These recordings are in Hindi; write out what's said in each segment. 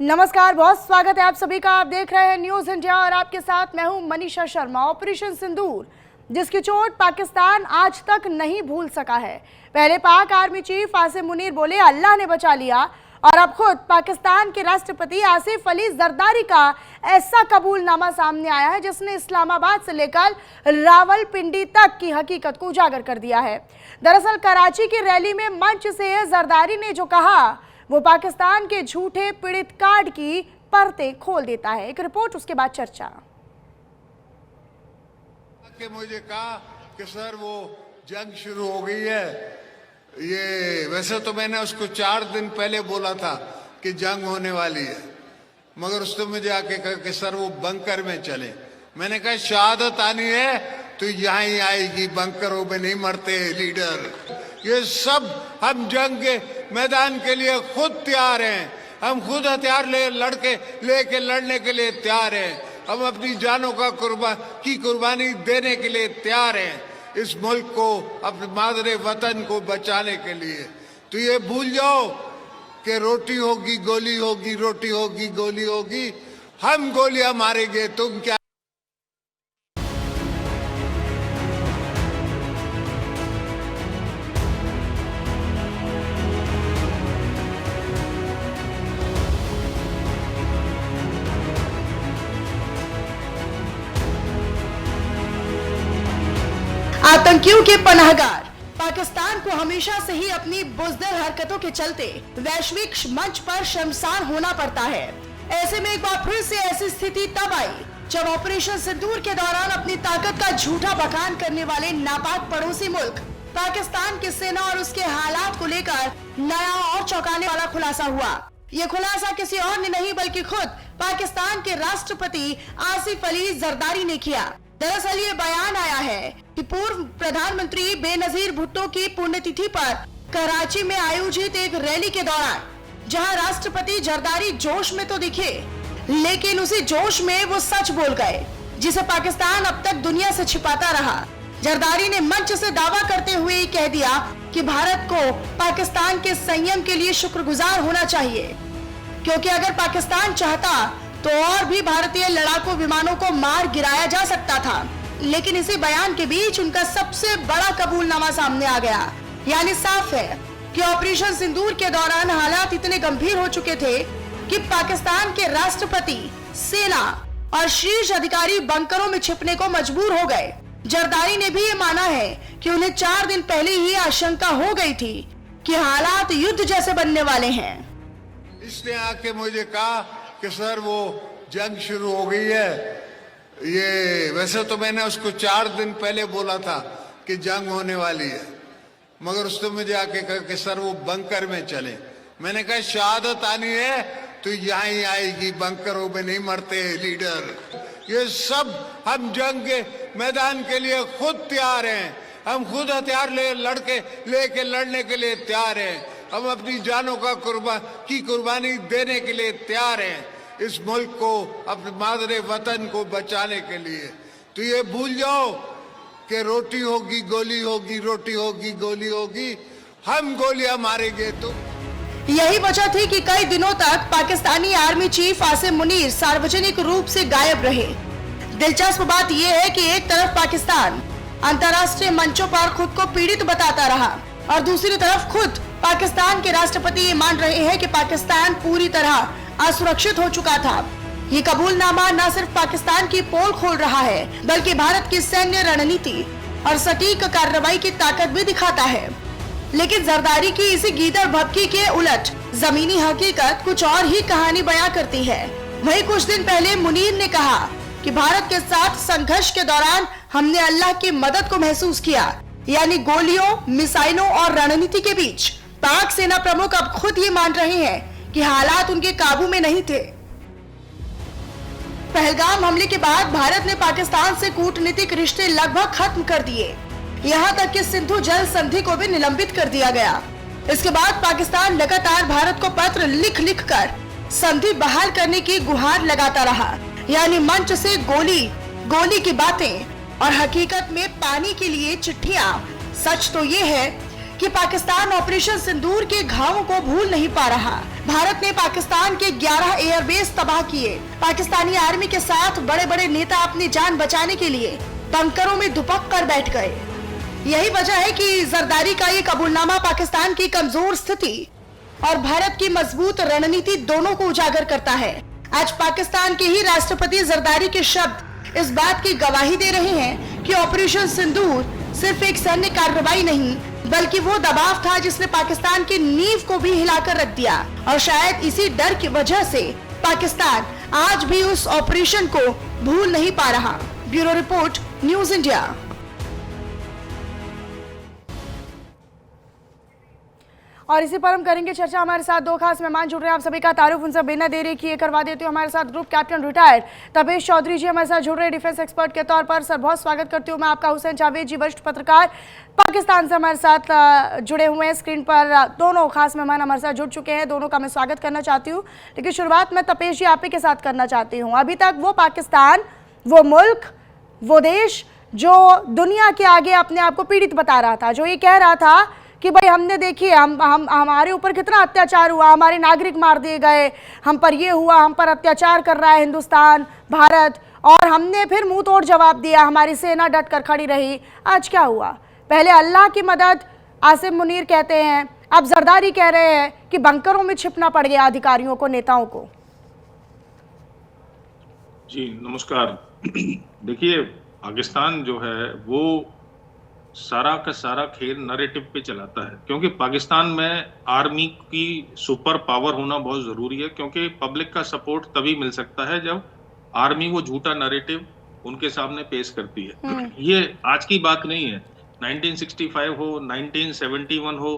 नमस्कार, बहुत स्वागत है आप सभी का। आप देख रहे हैं न्यूज इंडिया और आपके साथ मैं हूं मनीषा शर्मा। ऑपरेशन सिंदूर, जिसकी चोट पाकिस्तान आज तक नहीं भूल सका है। पहले पाक आर्मी चीफ आसिम मुनीर बोले अल्लाह ने बचा लिया, और अब खुद पाकिस्तान के राष्ट्रपति आसिफ अली जरदारी का ऐसा कबूलनामा सामने आया है जिसने इस्लामाबाद से लेकर रावलपिंडी तक की हकीकत को उजागर कर दिया है। दरअसल कराची की रैली में मंच से जरदारी ने जो कहा वो पाकिस्तान के झूठे पीड़ित कार्ड की परतें खोल देता है। एक रिपोर्ट, उसके बाद चर्चा। कि मुझे कहा कि सर वो जंग शुरू हो गई है, ये वैसे तो मैंने उसको 4 दिन पहले बोला था कि जंग होने वाली है, मगर उसने मुझे आके कहा कि सर वो बंकर में चले। मैंने कहा शहादत आनी है तो यहाँ ही आएगी, बंकरों में नहीं मरते लीडर। ये सब हम जंग के मैदान के लिए खुद तैयार हैं, हम खुद हथियार लेके लड़ने के लिए तैयार हैं, हम अपनी जानों का कुर्बानी देने के लिए तैयार हैं इस मुल्क को, अपने मादरे वतन को बचाने के लिए। तो ये भूल जाओ कि रोटी होगी गोली होगी, रोटी होगी गोली होगी, हम गोलियां मारेंगे, तुम क्या। आतंकियों के पनाहगार पाकिस्तान को हमेशा से ही अपनी बुज़दिल हरकतों के चलते वैश्विक मंच पर शर्मसार होना पड़ता है। ऐसे में एक बार फिर से ऐसी स्थिति तब आई जब ऑपरेशन सिंदूर के दौरान अपनी ताकत का झूठा बखान करने वाले नापाक पड़ोसी मुल्क पाकिस्तान की सेना और उसके हालात को लेकर नया और चौंकाने वाला खुलासा हुआ। ये खुलासा किसी और ने नहीं बल्कि खुद पाकिस्तान के राष्ट्रपति आसिफ अली जरदारी ने किया। दरअसल ये बयान आया है कि पूर्व प्रधानमंत्री बेनजीर भुट्टो की पुण्यतिथि पर कराची में आयोजित एक रैली के दौरान, जहां राष्ट्रपति जरदारी जोश में तो दिखे, लेकिन उसी जोश में वो सच बोल गए जिसे पाकिस्तान अब तक दुनिया से छिपाता रहा। जरदारी ने मंच से दावा करते हुए कह दिया कि भारत को पाकिस्तान के संयम के लिए शुक्रगुजार होना चाहिए, क्योंकि अगर पाकिस्तान चाहता तो और भी भारतीय लड़ाकू विमानों को मार गिराया जा सकता था। लेकिन इसी बयान के बीच उनका सबसे बड़ा कबूलनामा सामने आ गया। यानी साफ है कि ऑपरेशन सिंदूर के दौरान हालात इतने गंभीर हो चुके थे कि पाकिस्तान के राष्ट्रपति, सेना और शीर्ष अधिकारी बंकरों में छिपने को मजबूर हो गए। जरदारी ने भी ये माना है कि उन्हें 4 दिन पहले ही आशंका हो गई थी कि हालात युद्ध जैसे बनने वाले हैं। इसने आके मुझे कहा कि सर वो जंग शुरू हो गई है, ये वैसे तो मैंने उसको 4 दिन पहले बोला था कि जंग होने वाली है, मगर उसने मुझे आके कहा कि सर वो बंकर में चले। मैंने कहा शहादत आनी है तो यहाँ ही आएगी, बंकरों में नहीं मरते लीडर। ये सब हम जंग के मैदान के लिए खुद तैयार हैं, हम खुद हथियार लेके लड़ने के लिए तैयार हैं, हम अपनी जानों का कुर्बानी देने के लिए तैयार हैं इस मुल्क को, अपने मादरे वतन को बचाने के लिए। तो ये भूल जाओ कि रोटी होगी गोली होगी, रोटी होगी गोली होगी, हम गोलियां मारेंगे, तुम। यही वजह थी कि कई दिनों तक पाकिस्तानी आर्मी चीफ आसिम मुनीर सार्वजनिक रूप से गायब रहे। दिलचस्प बात यह है कि एक तरफ पाकिस्तान अंतर्राष्ट्रीय मंचों पर खुद को पीड़ित बताता रहा और दूसरी तरफ खुद पाकिस्तान के राष्ट्रपति ये मान रहे हैं कि पाकिस्तान पूरी तरह असुरक्षित हो चुका था। ये कबूलनामा न सिर्फ पाकिस्तान की पोल खोल रहा है बल्कि भारत की सैन्य रणनीति और सटीक कार्रवाई की ताकत भी दिखाता है। लेकिन जरदारी की इसी गीदड़ भभकी के उलट जमीनी हकीकत कुछ और ही कहानी बयां करती है। वहीं कुछ दिन पहले मुनीर ने कहा कि भारत के साथ संघर्ष के दौरान हमने अल्लाह की मदद को महसूस किया, यानी गोलियों, मिसाइलों और रणनीति के बीच। पाक सेना प्रमुख अब खुद ये मान रहे हैं कि हालात उनके काबू में नहीं थे। पहलगाम हमले के बाद भारत ने पाकिस्तान से कूटनीतिक रिश्ते लगभग खत्म कर दिए, यहां तक कि सिंधु जल संधि को भी निलंबित कर दिया गया। इसके बाद पाकिस्तान लगातार भारत को पत्र लिख कर संधि बहाल करने की गुहार लगाता रहा। यानी मंच से गोली की बातें और हकीकत में पानी के लिए चिट्ठियां। सच तो ये है कि पाकिस्तान ऑपरेशन सिंदूर के घावों को भूल नहीं पा रहा। भारत ने पाकिस्तान के 11 एयरबेस तबाह किए। पाकिस्तानी आर्मी के साथ बड़े बड़े नेता अपनी जान बचाने के लिए बंकरों में दुपक कर बैठ गए। यही वजह है कि जरदारी का ये कबूलनामा पाकिस्तान की कमजोर स्थिति और भारत की मजबूत रणनीति दोनों को उजागर करता है। आज पाकिस्तान के ही राष्ट्रपति जरदारी के शब्द इस बात की गवाही दे रहे हैं कि ऑपरेशन सिंदूर सिर्फ एक सैन्य कार्रवाई नहीं बल्कि वो दबाव था जिसने पाकिस्तान की नींव को भी हिलाकर रख दिया। और शायद इसी डर की वजह से पाकिस्तान आज भी उस ऑपरेशन को भूल नहीं पा रहा। Bureau report, news India. और इसी पर हम करेंगे चर्चा। हमारे साथ दो खास मेहमान जुड़ रहे हैं, आप सभी का तारुफ उनसे बिना देरी किए करवा देती हूँ। हमारे साथ group captain retired Tapesh Chaudhary ji हमारे साथ जुड़ रहे हैं डिफेंस एक्सपर्ट के तौर पर। सर बहुत स्वागत करती हूँ मैं आपका। हुसैन जावेद जी वरिष्ठ पत्रकार पाकिस्तान से हमारे साथ जुड़े हुए हैं। स्क्रीन पर दोनों खास मेहमान हमारे साथ जुड़ चुके हैं, दोनों का मैं स्वागत करना चाहती हूँ। लेकिन शुरुआत मैं तपेश जी आप ही के साथ करना चाहती हूँ। अभी तक वो पाकिस्तान, वो मुल्क, वो देश जो दुनिया के आगे अपने आप को पीड़ित बता रहा था, जो ये कह रहा था कि भाई हमने देखिए हम हमारे ऊपर कितना अत्याचार हुआ, हमारे नागरिक मार दिए गए, हम पर ये हुआ, हम पर अत्याचार कर रहा है हिंदुस्तान, भारत, और हमने फिर मुंह तोड़ जवाब दिया, हमारी सेना डट कर खड़ी रही। आज क्या हुआ? पहले अल्लाह की मदद आसिम मुनीर कहते हैं, अब जरदारी कह रहे हैं कि बंकरों में छिपना पड़ गया अधिकारियों को, नेताओं को। जी नमस्कार। देखिए पाकिस्तान जो है वो सारा का सारा खेल नैरेटिव पे चलाता है, क्योंकि पाकिस्तान में आर्मी की सुपर पावर होना बहुत जरूरी है, क्योंकि पब्लिक का सपोर्ट तभी मिल सकता है जब आर्मी वो झूठा नैरेटिव उनके सामने पेश करती है। ये आज की बात नहीं है, 1965 हो, 1971 हो,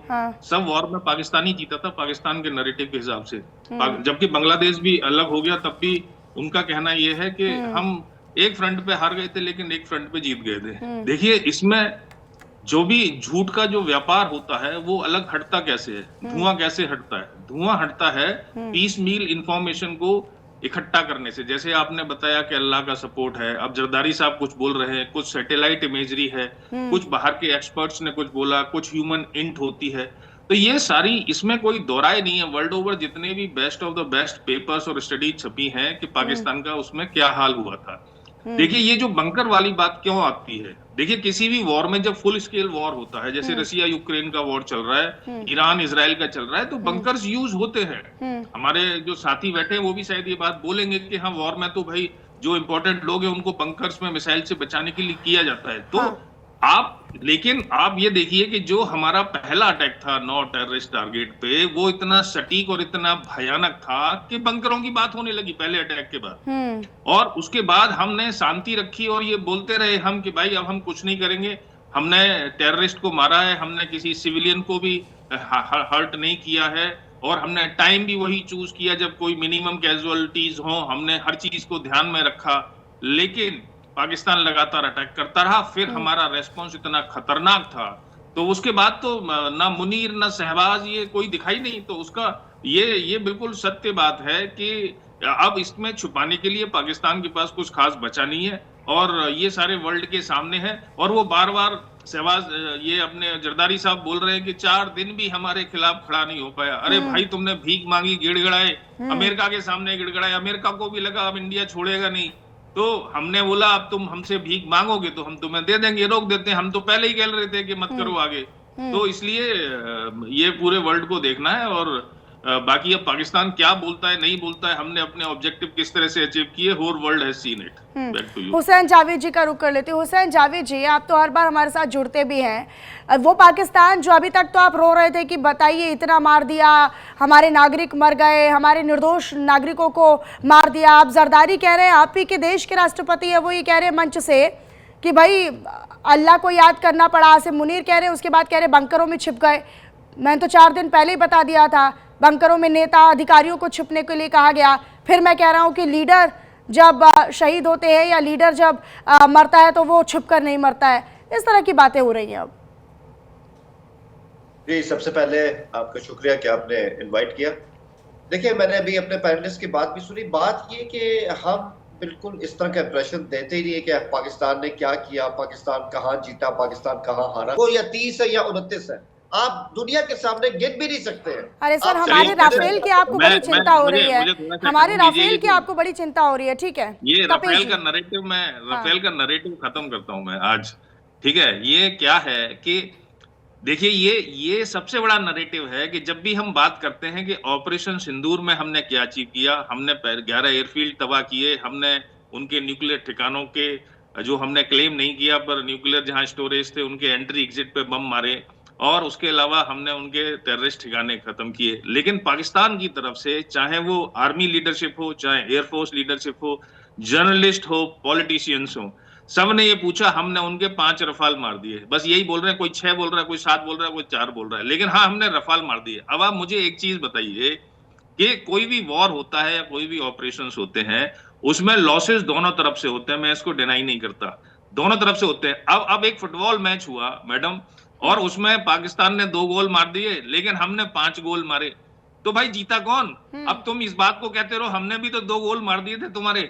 सब वॉर में पाकिस्तान ही जीता था पाकिस्तान के नैरेटिव के हिसाब से। जबकि बांग्लादेश भी अलग हो गया तब भी उनका कहना यह है कि हम एक फ्रंट पे हार गए थे लेकिन एक फ्रंट पे जीत गए थे। देखिए इसमें जो भी झूठ का जो व्यापार होता है वो अलग हटता कैसे है, धुआं कैसे हटता है? धुआं हटता है पीस मील इंफॉर्मेशन को इकट्ठा करने से। जैसे आपने बताया कि अल्लाह का सपोर्ट है, अब जरदारी साहब कुछ बोल रहे हैं, कुछ सैटेलाइट इमेजरी है, कुछ बाहर के एक्सपर्ट्स ने कुछ बोला, कुछ ह्यूमन इंट होती है, तो ये सारी, इसमें कोई दोहराए नहीं है। वर्ल्ड ओवर जितने भी best of the best papers और स्टडीज छपी हैं कि पाकिस्तान का उसमें क्या हाल हुआ था। देखिए ये जो बंकर वाली बात क्यों आती है, देखिए किसी भी वॉर में जब फुल स्केल वॉर होता है, जैसे रसिया यूक्रेन का वॉर चल रहा है, ईरान इजराइल का चल रहा है, तो बंकर्स यूज होते हैं। हमारे जो साथी बैठे हैं वो भी शायद ये बात बोलेंगे कि हाँ वॉर में तो भाई जो इंपॉर्टेंट लोग हैं उनको बंकर्स में मिसाइल से बचाने के लिए किया जाता है। तो लेकिन आप ये देखिए कि जो हमारा पहला अटैक था 9 टेररिस्ट टारगेट पे, वो इतना सटीक और इतना भयानक था कि बंकरों की बात होने लगी पहले अटैक के बाद। और उसके बाद हमने शांति रखी और ये बोलते रहे हम कि भाई अब हम कुछ नहीं करेंगे, हमने टेररिस्ट को मारा है, हमने किसी सिविलियन को भी हर्ट नहीं किया है, और हमने टाइम भी वही चूज किया जब कोई मिनिमम कैजुअलिटीज हो, हमने हर चीज को ध्यान में रखा। लेकिन पाकिस्तान लगातार अटैक करता रहा, फिर हमारा रेस्पॉन्स इतना खतरनाक था, तो उसके बाद तो ना मुनीर ना शहबाज ये कोई दिखाई नहीं। तो उसका ये बिल्कुल सत्य बात है कि अब इसमें छुपाने के लिए पाकिस्तान के पास कुछ खास बचा नहीं है, और ये सारे वर्ल्ड के सामने है। और वो बार बार शहबाज ये अपने जरदारी साहब बोल रहे हैं कि 4 दिन भी हमारे खिलाफ खड़ा नहीं हो पाया। अरे भाई तुमने भीख मांगी, गिड़गिड़ाए, अमेरिका के सामने गिड़गिड़ाए, अमेरिका को भी लगा अब इंडिया छोड़ेगा नहीं, तो हमने बोला अब तुम हमसे भीख मांगोगे तो हम तुम्हें दे देंगे, रोक देते हैं। हम तो पहले ही कह रहे थे कि मत करो आगे। तो इसलिए ये पूरे वर्ल्ड को देखना है, और बाकी अब पाकिस्तान क्या बोलता है नहीं बोलता है, हमने अपने ऑब्जेक्टिव किस तरह से अचीव किए, whole world has seen it. Back to you. Hussain Javed ji का रुख कर लेते हैं। हुसैन जावेद जी, आप तो हर बार हमारे साथ जुड़ते भी हैं। वो पाकिस्तान जो अभी तक तो आप रो रहे थे कि बताइए इतना मार दिया, हमारे नागरिक मर गए, हमारे निर्दोष नागरिकों को मार दिया। आप जरदारी कह रहे हैं, आप ही के देश के राष्ट्रपति है, वो ये कह रहे हैं मंच से कि भाई अल्लाह को याद करना पड़ा। आसिम मुनीर कह रहे हैं, उसके बाद कह रहे बंकरों में छिप गए। मैंने तो 4 दिन पहले ही बता दिया था, बंकरों में नेता अधिकारियों को छिपने के लिए कहा गया। फिर मैं कह रहा हूं कि लीडर जब शहीद होते हैं या लीडर जब मरता है तो वो छुपकर नहीं मरता है। इस तरह की बातें हो रही हैं अब। जी सबसे पहले आपका शुक्रिया कि आपने इनवाइट किया। देखिए मैंने अभी अपने पैनलिस्ट की बात भी सुनी। बात ये कि हम बिल्कुल इस तरह का इंप्रेशन देते ही नहीं है कि पाकिस्तान ने क्या किया, पाकिस्तान कहाँ जीता, पाकिस्तान कहाँ हारा। वो या 30 है या 29 है, आप दुनिया के सामने गिन भी नहीं सकते हैं। अरे सर, आप हमारे चलिए, राफेल की आपको बड़ी चिंता हो रही है, मुझे थोड़ा सा हमारे टाइम दीजिए, राफेल की आपको बड़ी चिंता हो रही है, ठीक है। ये तपेश राफेल जी। का नरेटिव, मैं राफेल का नरेटिव खत्म करता हूं मैं आज, ठीक है। ये क्या है कि देखिए, ये सबसे बड़ा नरेटिव है कि जब भी हम बात करते हैं कि ऑपरेशन सिंदूर में हमने क्या अचीव किया, हमने 11 एयरफील्ड तबाह किए, हमने उनके न्यूक्लियर ठिकानों के जो हमने क्लेम नहीं किया पर न्यूक्लियर जहां स्टोरेज थे उनके एंट्री एग्जिट पे बम मारे, और उसके अलावा हमने उनके टेररिस्ट ठिकाने खत्म किए। लेकिन पाकिस्तान की तरफ से चाहे वो आर्मी लीडरशिप हो, चाहे एयरफोर्स लीडरशिप हो, जर्नलिस्ट हो, पॉलिटिशियंस हो, सब ने ये पूछा, हमने उनके 5 रफाल मार दिए। बस यही बोल रहे हैं, कोई 6 बोल रहा है, कोई 7 बोल रहा है, कोई 4 बोल रहा है, लेकिन हाँ, हमने रफाल मार दिए। अब आप मुझे एक चीज बताइए कि कोई भी वॉर होता है या कोई भी ऑपरेशंस होते हैं, उसमें लॉसेस दोनों तरफ से होते हैं, मैं इसको डिनाई नहीं करता, दोनों तरफ से होते हैं। अब एक फुटबॉल मैच हुआ मैडम, और उसमें पाकिस्तान ने 2 गोल मार दिए, लेकिन हमने 5 गोल मारे, तो भाई जीता कौन? अब तुम इस बात को कहते रहो हमने भी तो 2 गोल मार दिए थे तुम्हारे,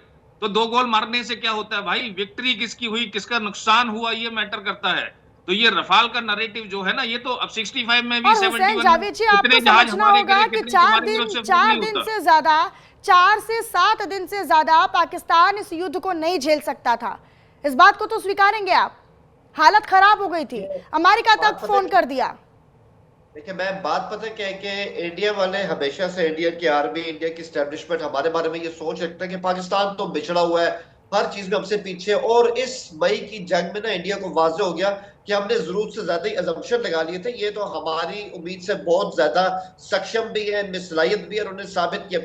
तो 2 गोल मारने से क्या होता है भाई? विक्ट्री किसकी हुई, किसका नुकसान हुआ, ये मैटर करता है। तो ये रफाल का नैरेटिव जो है ना, ये तो अब 65 में भी, और हुसैन जावेद जी, आपको समझना होगा कि 4 दिन से ज्यादा, 4 से 7 दिन से ज्यादा पाकिस्तान इस युद्ध को नहीं झेल सकता था। इस बात को तो स्वीकारेंगे आप, हालत खराब हो गई थी, अमेरिका तक फोन कर दिया। देखिए, मैं बात पता क्या है कि इंडिया वाले हमेशा से, इंडिया की आर्मी, इंडिया की स्टैब्लिशमेंट हमारे बारे में ये सोच रखते हैं कि पाकिस्तान तो बिछड़ा हुआ है, हर चीज में हमसे पीछे। और इस मई की जंग में ना इंडिया को वाज़ेह हो गया कि हमने जरूरत से ज्यादा ही अजम्पशन लगा लिए थे। ये तो हमारी उम्मीद से बहुत ज्यादा सक्षम भी है, मिसलाहियत भी है, और उन्होंने साबित किया।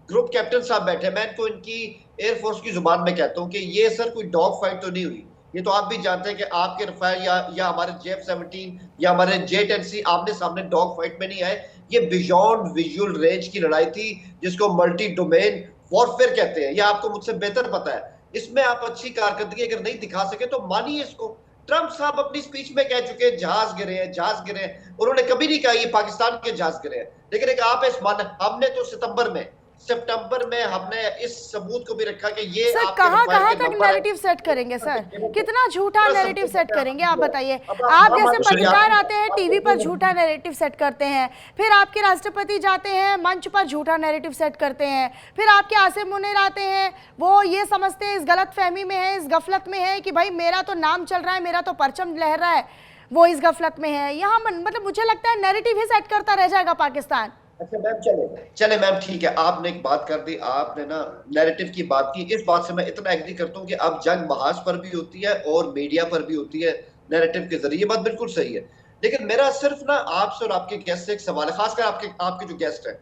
ग्रुप कैप्टन साहब बैठे, मैं इनको इनकी एयरफोर्स की जुबान में कहता हूँ कि ये सर कोई डॉग फाइट तो नहीं हुई। ये तो आप भी जानते हैं कि आपके रफाल या हमारे JF-17 या हमारे J-10C आमने सामने डॉग फाइट में नहीं आए। ये बियॉन्ड विजुअल रेंज की लड़ाई थी, जिसको मल्टी डोमेन वॉरफेयर कहते हैं। ये आपको मुझसे बेहतर पता है। इसमें आप अच्छी कारकर्दगी अगर नहीं दिखा सके तो मानिए इसको। ट्रंप साहब अपनी स्पीच में कह चुके हैं जहाज गिरे हैं, जहाज गिरे हैं। उन्होंने कभी नहीं कहा ये पाकिस्तान के जहाज गिरे हैं, लेकिन एक आप हमने तो सितंबर में हमने इस सबूत को भी रखा कि ये सर कहां तक नैरेटिव सेट करेंगे सर? कितना झूठा नैरेटिव सेट करेंगे आप बताइए। आप जैसे पत्रकार आते हैं टीवी पर झूठा नैरेटिव सेट करते हैं, फिर आपके राष्ट्रपति जाते हैं मंच पर झूठा नैरेटिव सेट करते हैं, फिर आपके आसिम मुनीर आते हैं, वो ये समझते हैं, इस गलतफहमी में है, इस गफलत में है कि भाई मेरा तो नाम चल रहा है, मेरा तो परचम लहर रहा है, वो इस गफलत में है। यहाँ मतलब मुझे लगता है नैरेटिव ही सेट करता रह जाएगा पाकिस्तान। अच्छा मैम, चले मैम, ठीक है, आपने एक बात कर दी, आपने ना नैरेटिव की बात की। इस बात से मैं इतना एग्री करता हूँ कि अब जंग महाज पर भी होती है और मीडिया पर भी होती है नैरेटिव के जरिए। ये बात बिल्कुल सही है, लेकिन मेरा सिर्फ ना आपसे और आपके गेस्ट से एक सवाल है, खासकर आपके जो गेस्ट है,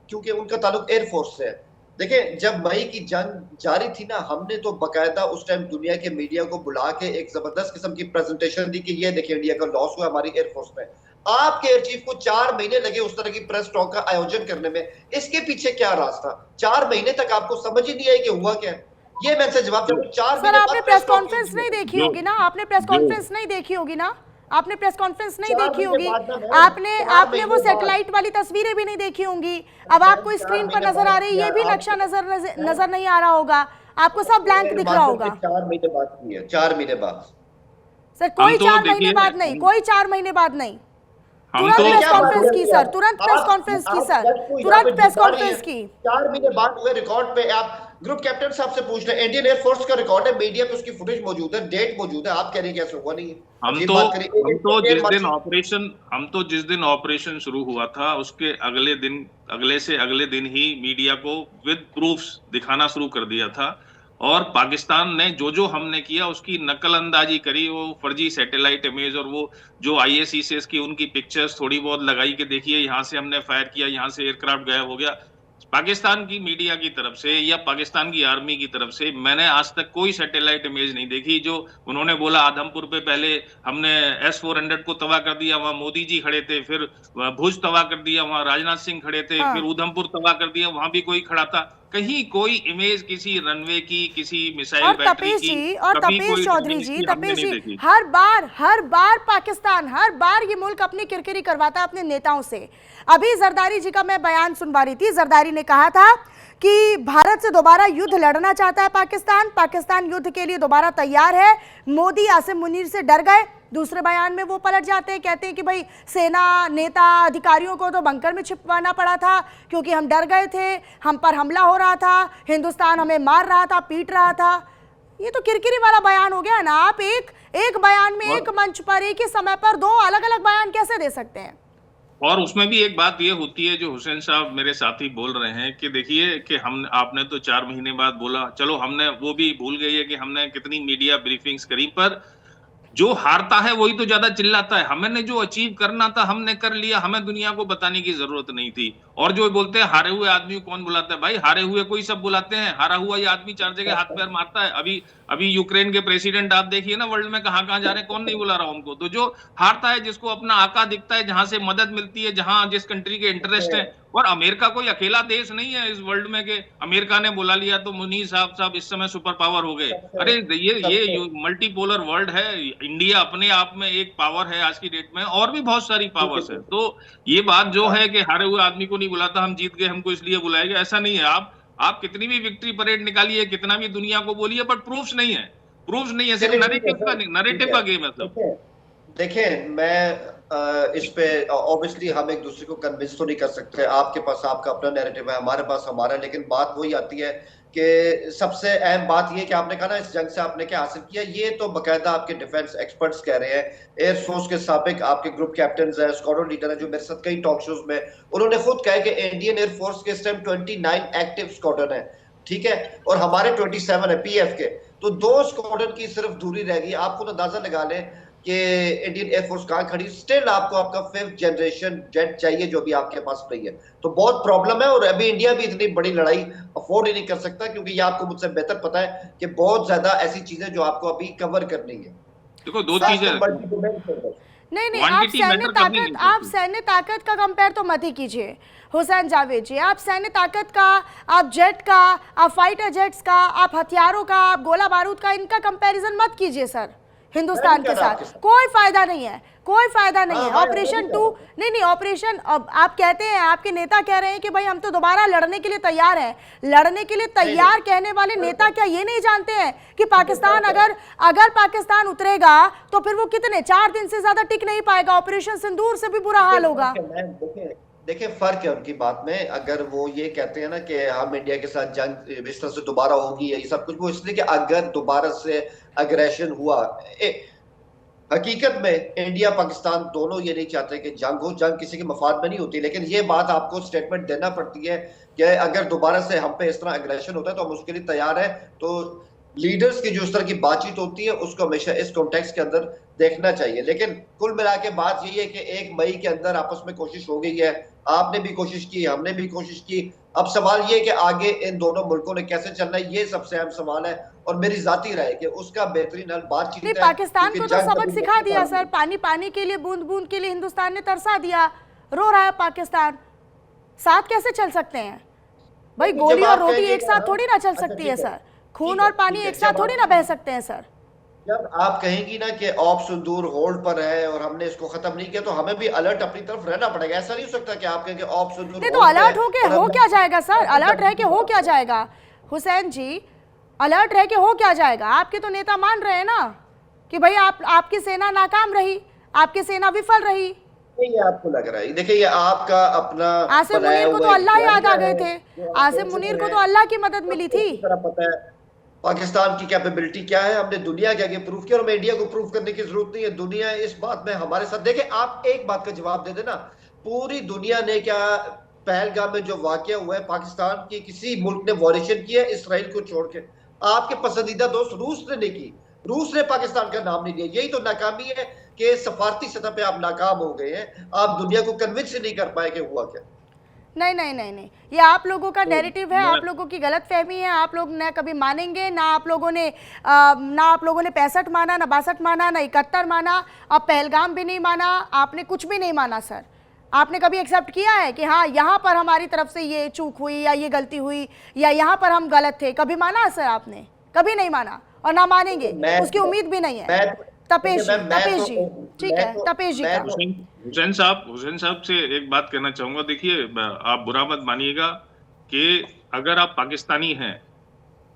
क्योंकि उनका ताल्लुक एयरफोर्स से है। देखिए, जब मई की जंग जारी थी ना, हमने तो बकायदा उस टाइम दुनिया के मीडिया को बुला के एक जबरदस्त किस्म की प्रेजेंटेशन दी कि ये देखिए इंडिया का लॉस हुआ हमारी एयरफोर्स में। आपके एयर चीफ को 4 महीने लगे उस तरह की प्रेस टॉक का आयोजन करने में। इसके पीछे क्या राज था? 4 महीने तक आपको समझ ही नहीं आई कि हुआ क्या? ये मैं से जवाब दूं, 4 महीने बाद आपने प्रेस कॉन्फ्रेंस नहीं देखी होगी ना, आपने प्रेस कॉन्फ्रेंस नहीं देखी होगी ना, आपने प्रेस कॉन्फ्रेंस नहीं देखी होगी, आपने वो सैटेलाइट वाली तस्वीरें भी नहीं देखी होंगी। अब आपको स्क्रीन पर नजर आ रही है, ये भी नक्शा नजर नहीं आ रहा होगा, आपको सब ब्लैंक दिख रहा होगा। 4 महीने बाद की है, 4 महीने बाद सर, कोई 4 महीने बाद नहीं, कोई 4 महीने बाद नहीं, तुरंत प्रेस कॉन्फ्रेंस की सर, तुरंत प्रेस कॉन्फ्रेंस की सर, तुरंत प्रेस कॉन्फ्रेंस की। 4 महीने बाद हुए, रिकॉर्ड पे आप ग्रुप कैप्टन साहब से पूछ रहे हैं, इंडियन एयरफोर्स का रिकॉर्ड है, मीडिया पे उसकी फुटेज मौजूद है, डेट मौजूद है, आप कह रहे हैं कैसे हुआ नहीं है? हम तो जिस दिन ऑपरेशन शुरू हुआ था उसके अगले दिन ही मीडिया को विद प्रूफ्स दिखाना शुरू कर दिया था, और पाकिस्तान ने जो हमने किया उसकी नकल अंदाजी करी, वो फर्जी सैटेलाइट इमेज और वो जो ISES की उनकी पिक्चर्स थोड़ी बहुत लगाई कि देखिए यहाँ से हमने फायर किया, यहाँ से एयरक्राफ्ट गायब हो गया। पाकिस्तान की मीडिया की तरफ से या पाकिस्तान की आर्मी की तरफ से मैंने आज तक कोई सैटेलाइट इमेज नहीं देखी। जो उन्होंने बोला आदमपुर पे पहले हमने S-400 को तबाह कर दिया, वहां मोदी जी खड़े थे, फिर भुज तबाह कर दिया, वहां राजनाथ सिंह खड़े थे, फिर उधमपुर तबाह कर दिया, वहां भी कोई खड़ा था। कहीं कोई इमेज किसी रनवे की, किसी मिसाइल बैटरी की, और तपेश चौधरी जी, हर बार पाकिस्तान, हर बार ये मुल्क अपनी किरकिरी करवाता है अपने नेताओं से। अभी जरदारी जी का मैं बयान सुनवा रही थी, जरदारी ने कहा था कि भारत से दोबारा युद्ध लड़ना चाहता है पाकिस्तान युद्ध के लिए दोबारा तैयार है, मोदी आसिम मुनीर से डर गए, दूसरे बयान में वो पलट जाते हैं, कहते हैं कि भाई सेना नेता अधिकारियों को तो बंकर में छिपवाना पड़ा था क्योंकि हम डर गए थे, हम पर हमला हो रहा था, हिंदुस्तान हमें मार रहा था, पीट रहा था। ये तो किरकिरी वाला बयान हो गया ना। आप एक बयान में एक मंच पर एक ही समय पर दो अलग अलग बयान कैसे दे सकते हैं? और उसमें भी एक बात ये होती है जो हुसैन साहब मेरे साथी बोल रहे हैं कि देखिए कि आपने तो 4 महीने बाद बोला, चलो हमने वो भी भूल गई है कि हमने कितनी मीडिया ब्रीफिंग्स करी, पर जो हारता है वही तो ज्यादा चिल्लाता है। हमने जो अचीव करना था हमने कर लिया, हमें दुनिया को बताने की जरूरत नहीं थी। और जो बोलते हैं हारे हुए आदमी को कौन बुलाता है, भाई हारे हुए कोई सब बुलाते हैं, हारा हुआ ये आदमी 4 जगह हाथ पैर मारता है। अभी यूक्रेन के प्रेसिडेंट आप देखिए ना, वर्ल्ड में कहां कहां जा रहे हैं, कौन नहीं बुला रहा उनको। तो जो हारता है, जिसको अपना आका दिखता है, जहां से मदद मिलती है, जहां जिस कंट्री के इंटरेस्ट है। और अमेरिका कोई अकेला देश नहीं है इस वर्ल्ड में कि अमेरिका ने बुला लिया तो मुनीर साहब इस समय सुपर पावर हो गए। अरे ये मल्टीपोलर वर्ल्ड है, इंडिया अपने आप में एक पावर है आज की डेट में, और भी बहुत सारी पावर्स है। तो ये बात जो है कि हारे हुए आदमी को नहीं बुलाता, हम जीत गए हमको इसलिए बुलाया गया, ऐसा नहीं है। आप कितनी भी विक्ट्री परेड निकालिए, कितना भी दुनिया को बोलिए, बट प्रूफ्स नहीं है, सिर्फ नरेटिव का गेम है सब। देखिए मैं इस पे ऑब्वियसली हम एक दूसरे को कन्विंस तो नहीं कर सकते, आपके पास आपका अपना नैरेटिव है, हमारे पास हमारा, लेकिन बात वही आती है कि सबसे अहम बात ये कि आपने कहा ना इस जंग से आपने क्या हासिल किया, ये तो बकायदा आपके डिफेंस एक्सपर्ट्स कह रहे हैं। एयरफोर्स के साबिक आपके ग्रुप कैप्टन है, स्क्वाड्रन लीडर है, जो मेरे साथ कई टॉक शोज में, उन्होंने खुद कहा कि इंडियन एयरफोर्स के इस टाइम 29 एक्टिव स्क्वाड्रन है, ठीक है, और हमारे 27 है पीएफ के। तो 2 स्क्वाड्रन की सिर्फ दूरी रह गई। आप खुद अंदाजा लगा लें कि इंडियन एयरफोर्स कहां खड़ी, स्टिल आपको आपका 5th जनरेशन जेट चाहिए जो भी आपके पास नहीं है। तो बहुत प्रॉब्लम है, और अभी इंडिया भी इतनी बड़ी लड़ाई अफोर्ड ही नहीं कर सकता, क्योंकि ये आपको मुझसे बेहतर पता है कि बहुत ज्यादा ऐसी चीजें जो आपको अभी कवर करनी है। देखो 2 चीजें, नहीं, आप सैन्य ताकत का कंपेयर तो मत ही कीजिए हुसैन जावेद जी। आप सैन्य ताकत का, आप जेट का, आप फाइटर जेट्स का, आप हथियारों का, आप गोला बारूद का, इनका कंपैरिजन मत कीजिए सर हिंदुस्तान के साथ। कोई फायदा नहीं है, कोई फायदा नहीं है। ऑपरेशन 2 नहीं, ऑपरेशन, अब आप कहते हैं, आपके नेता कह रहे हैं कि भाई हम तो दोबारा लड़ने के लिए तैयार हैं। लड़ने के लिए तैयार कहने वाले नेता क्या ये नहीं जानते हैं कि पाकिस्तान अगर पाकिस्तान उतरेगा तो फिर वो कितने 4 दिन से ज्यादा टिक नहीं पाएगा। ऑपरेशन सिंदूर से भी बुरा हाल होगा। देखिए फर्क है उनकी बात में। अगर वो ये कहते हैं ना कि हम इंडिया के साथ जंग इस तरह से दोबारा होगी, ये सब कुछ, वो इसलिए कि अगर दोबारा से अग्रेशन हुआ, हकीकत में इंडिया पाकिस्तान दोनों ये नहीं चाहते कि जंग हो, जंग किसी के मफाद में नहीं होती, लेकिन ये बात आपको स्टेटमेंट देना पड़ती है कि अगर दोबारा से हम पे इस तरह अग्रेशन होता है तो हम उसके लिए तैयार है। तो लीडर्स की जो इस तरह की बातचीत होती है उसको हमेशा इस कॉन्टेक्स्ट के अंदर देखना चाहिए। लेकिन कुल मिला के बात यही है कि 1 मई के अंदर आपस में कोशिश हो गई है, आपने भी कोशिश की, हमने भी कोशिश की। अब सवाल ये है कि आगे इन दोनों मुल्कों ने कैसे चलना है, ये सबसे अहम सवाल है। और मेरी जाती राय कि उसका बेहतरीन हल बातचीत है। पाकिस्तान को तो सबक सिखा दिया सर, पानी के लिए, बूंद बूंद के लिए हिंदुस्तान ने तरसा दिया। रो रहा है पाकिस्तान, साथ कैसे चल सकते हैं भाई? गोली और रोटी एक साथ थोड़ी ना चल सकती है सर, खून और पानी एक साथ थोड़ी ना बह सकते हैं सर। जब आप कहेंगी ना कि ऑप सिंदूर होल्ड पर है और हमने इसको खत्म नहीं किया, तो हमें भी अलर्ट अपनी तरफ रहना पड़ेगा। ऐसा नहीं हो सकता कि आप कहेंगे ऑप सिंदूर नहीं, तो अलर्ट होके हो क्या जाएगा सर? अलर्ट रह के हो क्या जाएगा हुसैन जी? अलर्ट रह के हो क्या जाएगा? आपके तो नेता मान रहे हैं ना कि भाई आपकी सेना नाकाम रही, आपकी सेना विफल रही। ये आपको लग रहा है, देखिए ये आपका अपना आसिम मुनीर को तो अल्लाह याद आ गए थे, आसिम मुनीर को तो अल्लाह की मदद मिली थी। पता है पाकिस्तान की कैपेबिलिटी क्या है, हमने दुनिया के आगे प्रूफ किया, और हमें इंडिया को प्रूफ करने की जरूरत नहीं है। दुनिया इस बात में हमारे साथ। देखें आप एक बात का जवाब दे देना, पूरी दुनिया ने क्या पहलगाम में जो वाकया हुआ है, पाकिस्तान की किसी मुल्क ने वायलेशन किया इसराइल को छोड़ के? आपके पसंदीदा दोस्त रूस ने नहीं की, रूस ने पाकिस्तान का नाम नहीं लिया। यही तो नाकामी है कि सफारती सतह पे आप नाकाम हो गए हैं, आप दुनिया को कन्विंस नहीं कर पाए कि हुआ क्या। नहीं, ये आप लोगों का नैरेटिव है, आप लोगों की गलतफहमी है। आप लोग न कभी मानेंगे, ना आप लोगों ने 65 माना, ना 62 माना, ना 71 माना, अब पहलगाम भी नहीं माना, आपने कुछ भी नहीं माना सर। आपने कभी एक्सेप्ट किया है कि हाँ यहाँ पर हमारी तरफ से ये चूक हुई या ये गलती हुई या यहाँ पर हम गलत थे? कभी माना सर आपने? कभी नहीं माना और ना मानेंगे, उसकी उम्मीद भी नहीं है। तपेश जी, ठीक है, तपेश जी का। हुसैन साहब से एक बात कहना चाहूंगा। देखिए आप बुरा मत मानिएगा कि अगर आप पाकिस्तानी हैं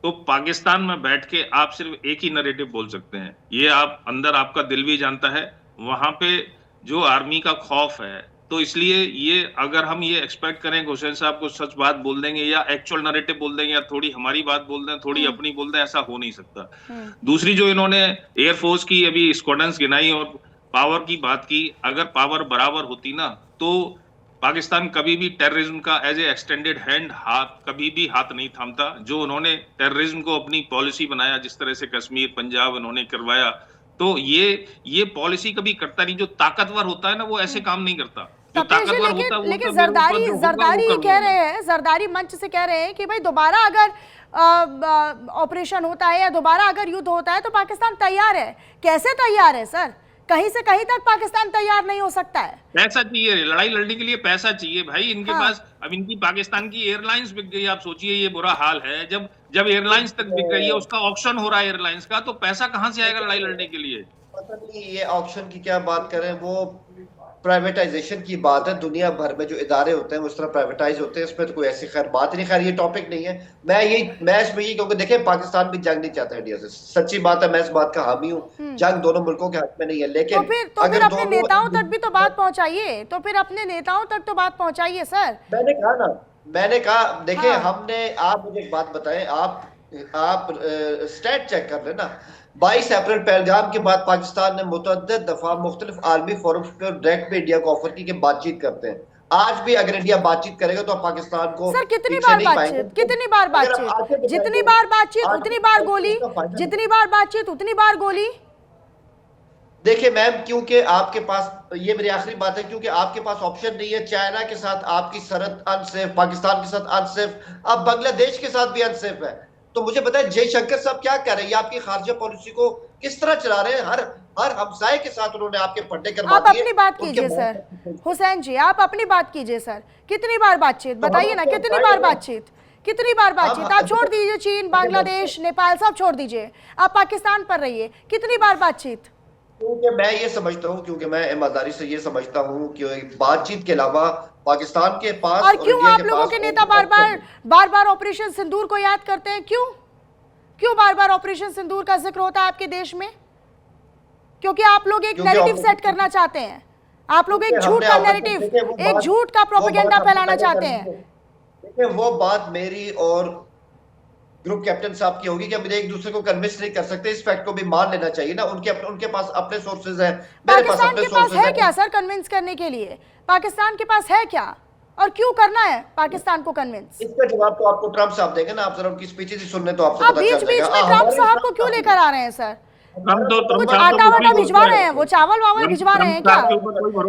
तो पाकिस्तान में बैठ के आप सिर्फ एक ही नैरेटिव बोल सकते हैं, ये आप अंदर आपका दिल भी जानता है, वहां पे जो आर्मी का खौफ है। तो इसलिए ये अगर हम ये एक्सपेक्ट करें कि हुसैन साहब को सच बात बोल देंगे या एक्चुअल नैरेटिव बोल देंगे या थोड़ी हमारी बात बोल दें, थोड़ी अपनी बोल दें, ऐसा हो नहीं सकता। दूसरी जो इन्होंने एयरफोर्स की अभी स्क्वाड्रंस गिनाई और पावर की बात की, अगर पावर बराबर होती ना तो पाकिस्तान कभी भी टेररिज्म का एज ए एक्सटेंडेड हैंड कभी भी हाथ नहीं थामता। जो उन्होंने टेररिज्म को अपनी पॉलिसी बनाया, जिस तरह से कश्मीर पंजाब उन्होंने करवाया, तो ये पॉलिसी कभी करता नहीं। जो ताकतवर होता है ना वो ऐसे काम नहीं करता। जो ताकतवर होता है लेकिन जरदारी कह रहे हैं, जरदारी मंच से कह रहे हैं कि भाई दोबारा अगर ऑपरेशन होता है या दोबारा अगर युद्ध होता है तो पाकिस्तान तैयार है। कैसे तैयार है सर? कहीं से कहीं तक पाकिस्तान तैयार नहीं हो सकता है। पैसा चाहिए, लड़ाई लड़ने के लिए पैसा चाहिए भाई इनके पास। अब इनकी पाकिस्तान की एयरलाइंस बिक गई, आप सोचिए ये बुरा हाल है। जब एयरलाइंस तक बिक रही है, उसका ऑक्शन हो रहा है एयरलाइंस का, तो पैसा कहां से आएगा लड़ाई लड़ने के लिए? पता नहीं ये ऑक्शन की क्या बात करें, वो प्राइवेटाइजेशन की बात है। दुनिया भर में जो इदारे होते हैं वो इस तरह प्राइवेटाइज होते हैं, इसमें तो कोई ऐसी खैर बात नहीं। खैर ये टॉपिक नहीं है। मैं इसमें ये क्योंकि देखें पाकिस्तान भी जंग नहीं चाहता इंडिया से, सच्ची बात है, मैं इस बात का हामी हूँ। जंग दोनों मुल्कों के हाथ में नहीं है, लेकिन तो फिर अपने नेताओं तक भी तो बात पहुंचाइए, तो फिर अपने नेताओं तक तो बात पहुंचाइए सर। मैंने कहा देखिए हमने, आप मुझे एक बात बताएं, आप स्टैट चेक कर लेना। 22 अप्रैल पहलगाम के बाद पाकिस्तान ने मुतअद्दिद दफा मुख्तलिफ आर्मी फोरम्स पे डायरेक्ट पे इंडिया को ऑफर की कि बातचीत करते हैं। आज भी अगर इंडिया बातचीत करेगा तो पाकिस्तान को सर कितनी बार बातचीत, जितनी बार बातचीत उतनी बार गोली, जितनी बार बातचीत उतनी बार गोली। देखिए मैम, क्योंकि आपके पास, ये मेरी आखिरी बात है, क्योंकि आपके पास ऑप्शन नहीं है। चाइना के साथ आपकी सरहद अनसेफ, पाकिस्तान के साथ अनसेफ, अब बांग्लादेश के साथ भी अनसेफ है। तो मुझे बताएं जयशंकर साहब क्या कर रहे हैं, आपकी खारजा पॉलिसी को किस तरह चला रहे हैं? हर हमसाये के साथ उन्होंने आपके पट्टे करवा दिए। आप अपनी बात कीजिए सर, हुसैन जी आप अपनी बात कीजिए सर। कितनी बार बातचीत बताइए ना, कितनी बार बातचीत, कितनी बार बातचीत? आप छोड़ दीजिए चीन, बांग्लादेश, नेपाल सब छोड़ दीजिए, आप पाकिस्तान पर रहिए। कितनी बार बातचीत? क्योंकि मैं ये समझता हूँ, क्योंकि मैं ईमानदारी से ये समझता हूँ कि बातचीत के अलावा पाकिस्तान के पास, और क्यों आप लोगों के नेता बार बार ऑपरेशन सिंदूर को याद करते हैं? क्यों बार बार ऑपरेशन सिंदूर का जिक्र होता है आपके देश में? क्योंकि आप लोग एक नैरेटिव सेट करना चाहते हैं। आप लोग एक झूठ का नैरेटिव, एक झूठ का प्रोपेगेंडा फैलाना चाहते हैं। देखिए वो बात मेरी और ग्रुप कैप्टन साहब की होगी कि हम एक दूसरे को कन्विंस नहीं कर सकते। इस फैक्ट को भी मान लेना चाहिए ना। उनके पास अपने सोर्सेज हैं, मेरे पास अपने सोर्सेज हैं। है क्या सर कन्विंस करने के लिए? पाकिस्तान के पास है क्या, और क्यों करना है पाकिस्तान को कन्विंस? इसका जवाब तो आपको ट्रंप साहब देंगे ना। आप जरा उनकी स्पीचेस ही सुनने तो आपसे पता चल जाएगा। बीच में ट्रंप साहब को क्यों लेकर आ रहे हैं सर? कुछ आटा वाटा भिजवा रहे हैं, वो चावल वावल भिजवा रहे हैं क्या?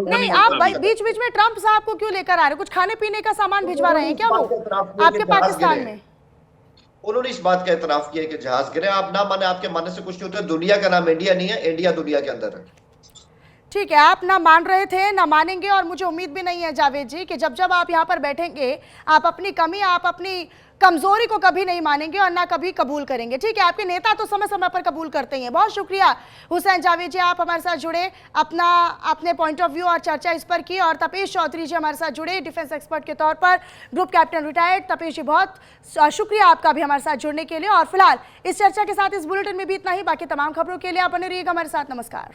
नहीं, आप बीच में ट्रंप साहब को क्यों लेकर आ रहे हैं? कुछ खाने पीने का सामान भिजवा रहे हैं क्या वो आपके पाकिस्तान में? उन्होंने इस बात का एतराफ किया कि जहाज गिरे। आप ना माने, आपके मानने से कुछ नहीं होता। दुनिया का नाम इंडिया नहीं है, इंडिया दुनिया के अंदर है। ठीक है, आप ना मान रहे थे ना मानेंगे, और मुझे उम्मीद भी नहीं है जावेद जी कि जब आप यहाँ पर बैठेंगे आप अपनी कमी, आप अपनी कमजोरी को कभी नहीं मानेंगे और ना कभी कबूल करेंगे। ठीक है, आपके नेता तो समय समय पर कबूल करते ही हैं। बहुत शुक्रिया हुसैन जावेद जी, आप हमारे साथ जुड़े, अपने पॉइंट ऑफ व्यू और चर्चा इस पर की। और तपेश चौधरी जी हमारे साथ जुड़े डिफेंस एक्सपर्ट के तौर पर, ग्रुप कैप्टन रिटायर्ड। तपेश जी बहुत शुक्रिया आपका भी हमारे साथ जुड़ने के लिए। और फिलहाल इस चर्चा के साथ इस बुलेटिन में भी इतना ही। बाकी तमाम खबरों के लिए आप बने रहिएगा हमारे साथ। नमस्कार।